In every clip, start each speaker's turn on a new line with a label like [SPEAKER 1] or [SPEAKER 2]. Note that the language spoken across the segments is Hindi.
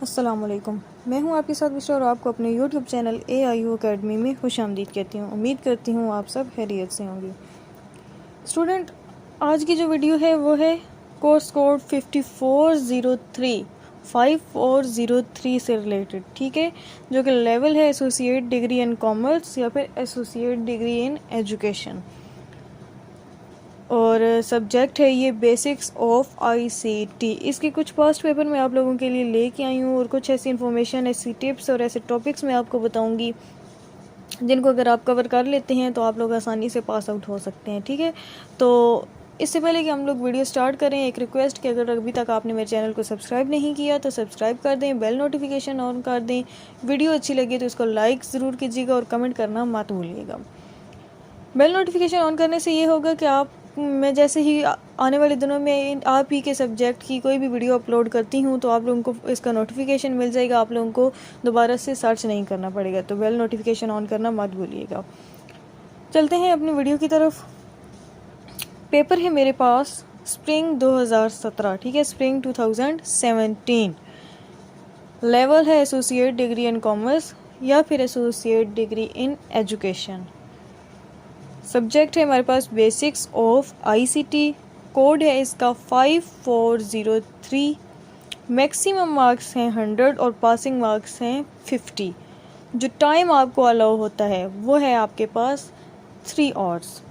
[SPEAKER 1] अस्सलाम वालेकुम। मैं हूं आपके साथ विशा और आपको अपने यूट्यूब चैनल AIU अकेडमी में खुशामदीद कहती हूं। उम्मीद करती हूं आप सब खैरियत से होंगे। स्टूडेंट, आज की जो वीडियो है वो है कोर्स कोड 5403 से रिलेटेड, ठीक है, जो कि लेवल है एसोसिएट डिग्री इन कॉमर्स या फिर एसोसिएट डिग्री इन एजुकेशन, और सब्जेक्ट है ये बेसिक्स ऑफ ICT। इसके कुछ पास्ट पेपर मैं आप लोगों के लिए लेके आई हूँ और कुछ ऐसी इन्फॉर्मेशन, ऐसी टिप्स और ऐसे टॉपिक्स मैं आपको बताऊँगी जिनको अगर आप कवर कर लेते हैं तो आप लोग आसानी से पास आउट हो सकते हैं, ठीक है। तो इससे पहले कि हम लोग वीडियो स्टार्ट करें, एक रिक्वेस्ट कि अगर अभी तक आपने मेरे चैनल को सब्सक्राइब नहीं किया तो सब्सक्राइब कर दें, बेल नोटिफिकेशन ऑन कर दें, वीडियो अच्छी लगी तो इसको लाइक ज़रूर कीजिएगा और कमेंट करना मत भूलिएगा। बेल नोटिफिकेशन ऑन करने से ये होगा कि मैं जैसे ही आने वाले दिनों में आप ही के सब्जेक्ट की कोई भी वीडियो अपलोड करती हूँ तो आप लोगों को इसका नोटिफिकेशन मिल जाएगा, आप लोगों को दोबारा से सर्च नहीं करना पड़ेगा। तो बेल नोटिफिकेशन ऑन करना मत भूलिएगा। चलते हैं अपनी वीडियो की तरफ। पेपर है मेरे पास स्प्रिंग 2017, ठीक है, स्प्रिंग 2017। लेवल है एसोसिएट डिग्री इन कॉमर्स या फिर associate degree in education. Subject है हमारे पास बेसिक्स ऑफ ICT। कोड है इसका 5403। मैक्सिमम मार्क्स हैं 100 और पासिंग मार्क्स हैं 50। जो टाइम आपको अलाउ होता है वो है आपके पास 3 आवर्स।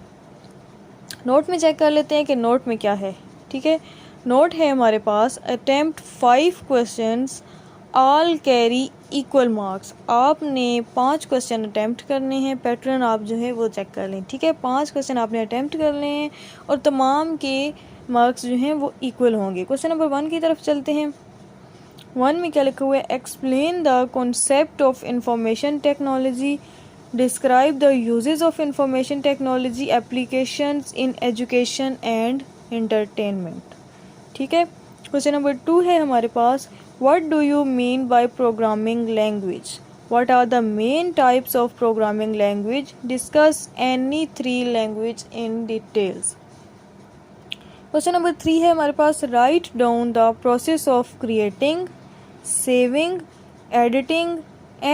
[SPEAKER 1] नोट में चेक कर लेते हैं कि नोट में क्या है, ठीक है। नोट है हमारे पास attempt 5 questions all carry equal marks. आपने 5 क्वेश्चन अटैम्प्ट करने हैं, पैटर्न आप जो है वो चेक कर लें, ठीक है। 5 क्वेश्चन आपने अटैम्प्ट करने हैं और तमाम के मार्क्स जो हैं वो इक्वल होंगे। क्वेश्चन नंबर 1 की तरफ चलते हैं। 1 में क्या लिखा हुआ है? Explain the concept of information technology, describe the uses of information technology applications in education and entertainment, ठीक है। क्वेश्चन नंबर 2 है हमारे पास, What do you mean by programming language? What are the main types of programming language? Discuss any 3 language in details. Question number 3 है हमारे पास, Write down the process of creating, saving, editing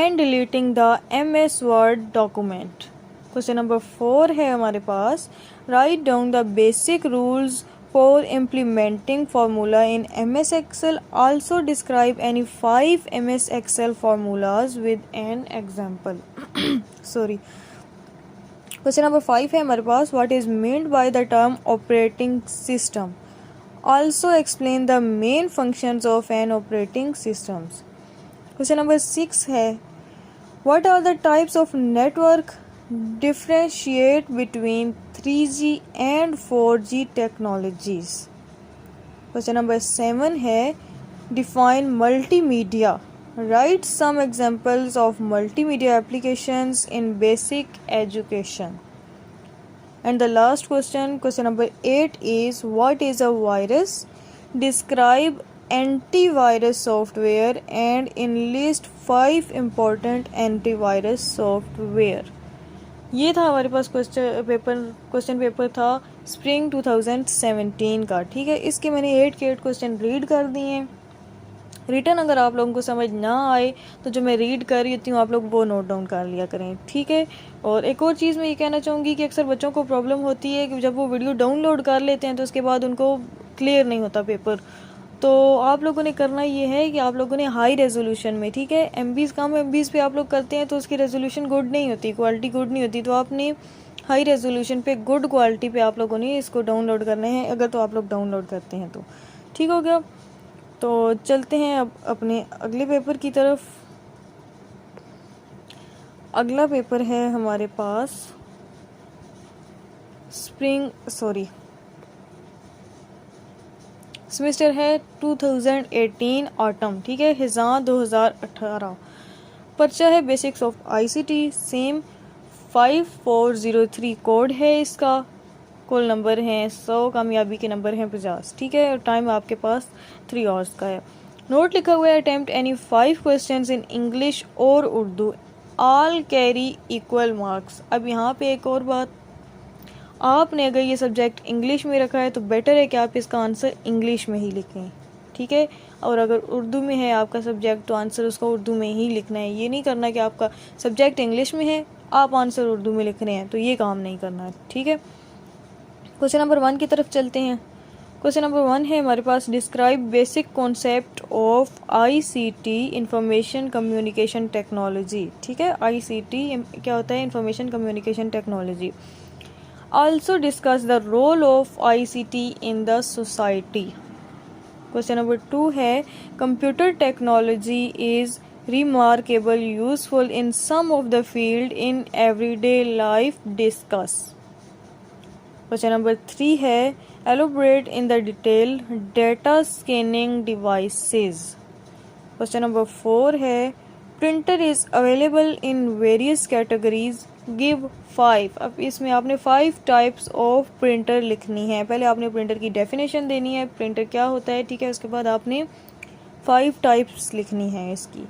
[SPEAKER 1] and deleting the MS Word document. Question number 4 है हमारे पास, Write down the basic rules for implementing formula in MS Excel. Also describe any 5 MS Excel formulas with an example. Sorry. Question number 5 है हमारे पास, what is meant by the term operating system? Also explain the main functions of an operating system. Question number 6 है, what are the types of network? Differentiate between 3G and 4G technologies. Question number 7 है, define multimedia. Write some examples of multimedia applications in basic education. And the last question, question number 8 is, what is a virus? Describe antivirus software and enlist 5 important antivirus software. ये था हमारे पास क्वेश्चन पेपर था स्प्रिंग 2017 का, ठीक है। इसके मैंने 8 के 8 क्वेश्चन रीड कर दिए हैं। रिटर्न अगर आप लोगों को समझ ना आए तो जो मैं रीड कर रही हूँ आप लोग वो नोट डाउन कर लिया करें, ठीक है। और एक और चीज़ मैं ये कहना चाहूँगी कि अक्सर बच्चों को प्रॉब्लम होती है कि जब वो वीडियो डाउनलोड कर लेते हैं तो उसके बाद उनको क्लियर नहीं होता पेपर। तो आप लोगों ने करना ये है कि आप लोगों ने हाई रेजोल्यूशन में, ठीक है, MBs कम MBs पे आप लोग करते हैं तो उसकी रेजोल्यूशन गुड नहीं होती, क्वालिटी गुड नहीं होती। तो आपने हाई रेजोल्यूशन पे, गुड क्वालिटी पे आप लोगों ने इसको डाउनलोड करने हैं, अगर तो आप लोग डाउनलोड करते हैं तो ठीक हो गया। तो चलते हैं अब अपने अगले पेपर की तरफ। अगला पेपर है हमारे पास सेमेस्टर है 2018 ऑटम, ठीक है, हिज़ां 2018। पर्चा है basics of ICT, same 5403 code है इसका। कुल नंबर हैं 100, कामयाबी के नंबर हैं 50, ठीक है। और टाइम आपके पास 3 आवर्स का है। नोट लिखा हुआ है, attempt any 5 questions in English और Urdu, all carry equal marks. अब यहाँ पे एक और बात, आपने अगर ये सब्जेक्ट इंग्लिश में रखा है तो बेटर है कि आप इसका आंसर इंग्लिश में ही लिखें, ठीक है। और अगर उर्दू में है आपका सब्जेक्ट तो आंसर उसका उर्दू में ही लिखना है। ये नहीं करना कि आपका सब्जेक्ट इंग्लिश में है आप आंसर उर्दू में लिख रहे हैं, तो ये काम नहीं करना है, ठीक है। क्वेश्चन नंबर 1 की तरफ चलते हैं। क्वेश्चन नंबर 1 है हमारे पास, describe basic concept of ICT information communication technology. ठीक है, ICT क्या होता है, information communication technology. Also discuss the role of ICT in the society. Question number 2 है, computer technology is remarkable useful in some of the field in everyday life, discuss. Question number 3 है, elaborate in the detail data scanning devices. Question number 4 है, printer is available in various categories, give 5। अब इसमें आपने 5 टाइप्स ऑफ प्रिंटर लिखनी है। पहले आपने प्रिंटर की डेफिनेशन देनी है, प्रिंटर क्या होता है, ठीक है, उसके बाद आपने 5 टाइप्स लिखनी है इसकी।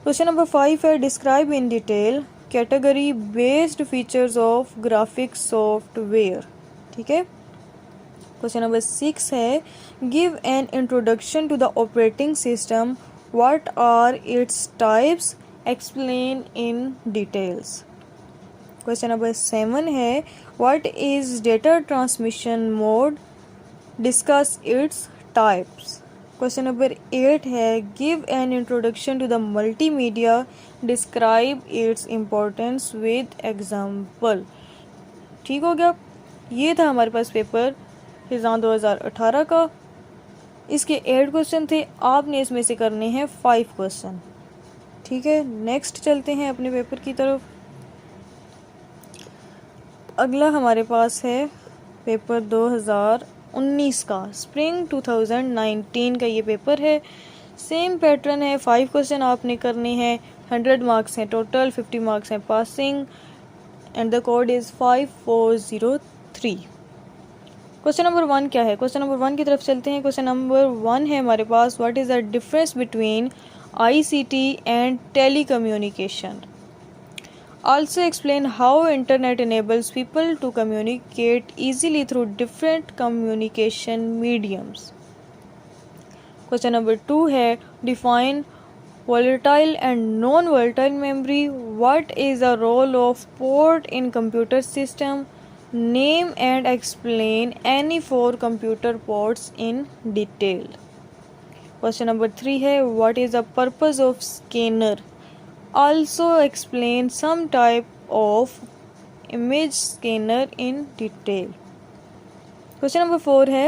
[SPEAKER 1] क्वेश्चन नंबर 5 है, describe in detail category based features of graphics software. ठीक है। क्वेश्चन नंबर 6 है, give an introduction to the operating system, what are its types, explain in details. Question number 7 है, what is data transmission mode, discuss its types. Question number 8 है, give an introduction to the multimedia, describe its importance with example. ठीक हो गया, ये था हमारे पास पेपर हिज़ान 2018 का। इसके 8 क्वेश्चन थे, आपने इसमें से करने हैं 5 क्वेश्चन। ठीक है, नेक्स्ट चलते हैं अपने पेपर की तरफ। अगला हमारे पास है पेपर 2019 का, स्प्रिंग 2019 का ये पेपर है। सेम पैटर्न है, 5 क्वेश्चन आपने करने हैं, 100 मार्क्स हैं टोटल, 50 मार्क्स हैं passing and the code is 5403। Question number 1 क्या है, क्वेश्चन नंबर 1 की तरफ चलते हैं। क्वेश्चन नंबर 1 है हमारे पास, what is the difference between ICT and telecommunication. Also explain how internet enables people to communicate easily through different communication mediums. Question number 2 है, define volatile and non-volatile memory. What is the role of port in computer system? Name and explain any 4 computer ports in detail. Question number 3 है, what is the purpose of scanner? Also explain some type of image scanner in detail. Question number 4 है,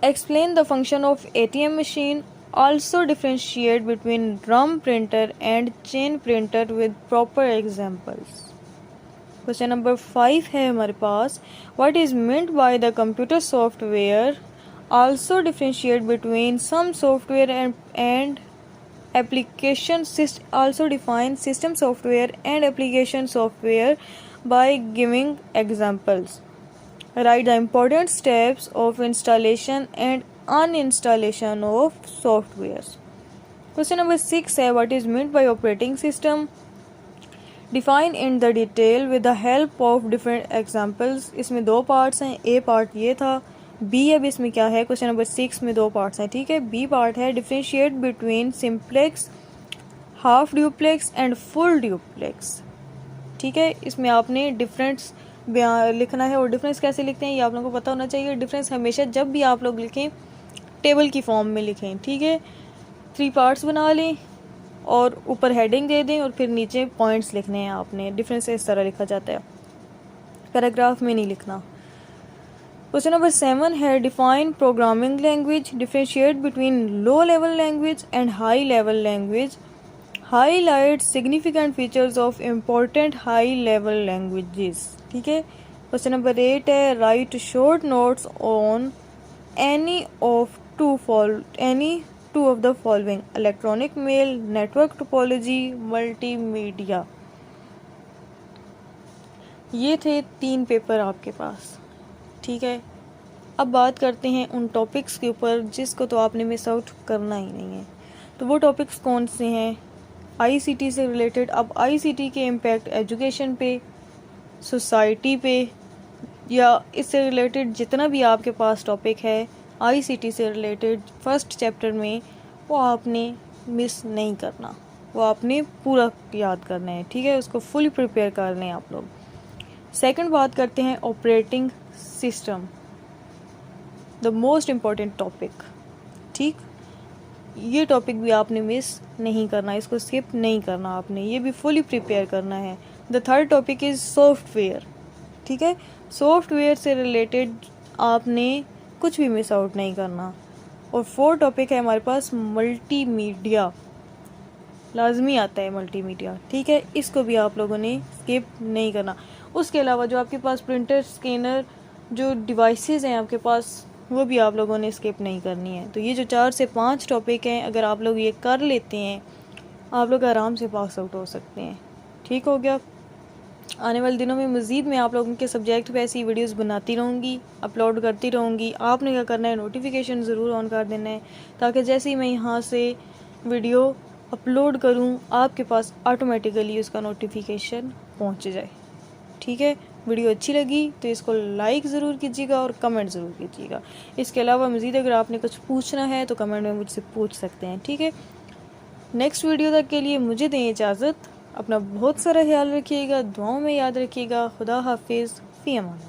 [SPEAKER 1] explain the function of ATM machine. Also differentiate between drum printer and chain printer with proper examples. Question number 5 है हमारे पास, what is meant by the computer software. Also differentiate between some software and application also define system software and application software by giving examples. Write the important steps of installation and uninstallation of softwares. Question number 6 है, what is meant by operating system. Define in the detail with the help of different examples. इसमें 2 पार्ट्स हैं, A पार्ट ये था, B अब इसमें क्या है, क्वेश्चन नंबर 6 में 2 पार्ट्स हैं। ठीक है, B पार्ट है, differentiate between simplex, half duplex and full duplex. ठीक है, इसमें आपने डिफरेंस लिखना है, और डिफरेंस कैसे लिखते हैं ये आप लोगों को पता होना चाहिए। डिफरेंस हमेशा जब भी आप लोग लिखें टेबल की फॉर्म में लिखें। ठीक है, 3 पार्ट्स बना लें और ऊपर हेडिंग दे दें और फिर नीचे पॉइंट्स लिखने हैं आपने। डिफरेंस इस तरह लिखा जाता है, पैराग्राफ में नहीं लिखना। क्वेश्चन नंबर 7 है, define programming language. Differentiate between low level language and high level language. Highlight significant features of important high level languages. ठीक है. क्वेश्चन नंबर 8 है, write short notes on any two of the following. Electronic mail, network topology, multimedia. ये थे 3 पेपर आपके पास. ठीक है, अब बात करते हैं उन टॉपिक्स के ऊपर जिसको तो आपने मिस आउट करना ही नहीं है. तो वो टॉपिक्स कौन से हैं आईसीटी से रिलेटेड. अब आईसीटी के इम्पैक्ट एजुकेशन पे, सोसाइटी पे, या इससे रिलेटेड जितना भी आपके पास टॉपिक है आईसीटी से रिलेटेड फर्स्ट चैप्टर में वो आपने मिस नहीं करना, वो आपने पूरा याद करना है, ठीक है, उसको फुली प्रिपेयर कर लें आप लोग। सेकंड बात करते हैं operating system, the most important topic, ठीक, ये टॉपिक भी आपने मिस नहीं करना, इसको स्किप नहीं करना आपने, ये भी फुली प्रिपेयर करना है। The third topic is software, ठीक है, सॉफ्टवेयर से रिलेटेड आपने कुछ भी मिस आउट नहीं करना। और फोर्थ टॉपिक है हमारे पास मल्टीमीडिया, लाजमी आता है मल्टीमीडिया, ठीक है, इसको भी आप लोगों ने स्किप नहीं करना। उसके अलावा जो आपके पास प्रिंटर, स्कैनर, जो डिवाइसेस हैं आपके पास, वो भी आप लोगों ने स्किप नहीं करनी है। तो ये जो 4 से 5 टॉपिक हैं, अगर आप लोग ये कर लेते हैं, आप लोग आराम से पास आउट हो सकते हैं, ठीक हो गया। आने वाले दिनों में मज़ीद मैं आप लोगों के सब्जेक्ट पे ऐसी वीडियोस बनाती रहूँगी, अपलोड करती रहूँगी। आपने क्या करना है, नोटिफिकेशन ज़रूर ऑन कर देना है, ताकि जैसे ही मैं यहाँ से वीडियो अपलोड करूँ आपके पास ऑटोमेटिकली उसका नोटिफिकेशन पहुँच जाए, ठीक है। वीडियो अच्छी लगी तो इसको लाइक ज़रूर कीजिएगा और कमेंट ज़रूर कीजिएगा। इसके अलावा मज़ीद अगर आपने कुछ पूछना है तो कमेंट में मुझसे पूछ सकते हैं, ठीक है। नेक्स्ट वीडियो तक के लिए मुझे दें इजाज़त, अपना बहुत सारा ख्याल रखिएगा, दुआओं में याद रखिएगा। खुदा हाफिज़, फ़ी अमान।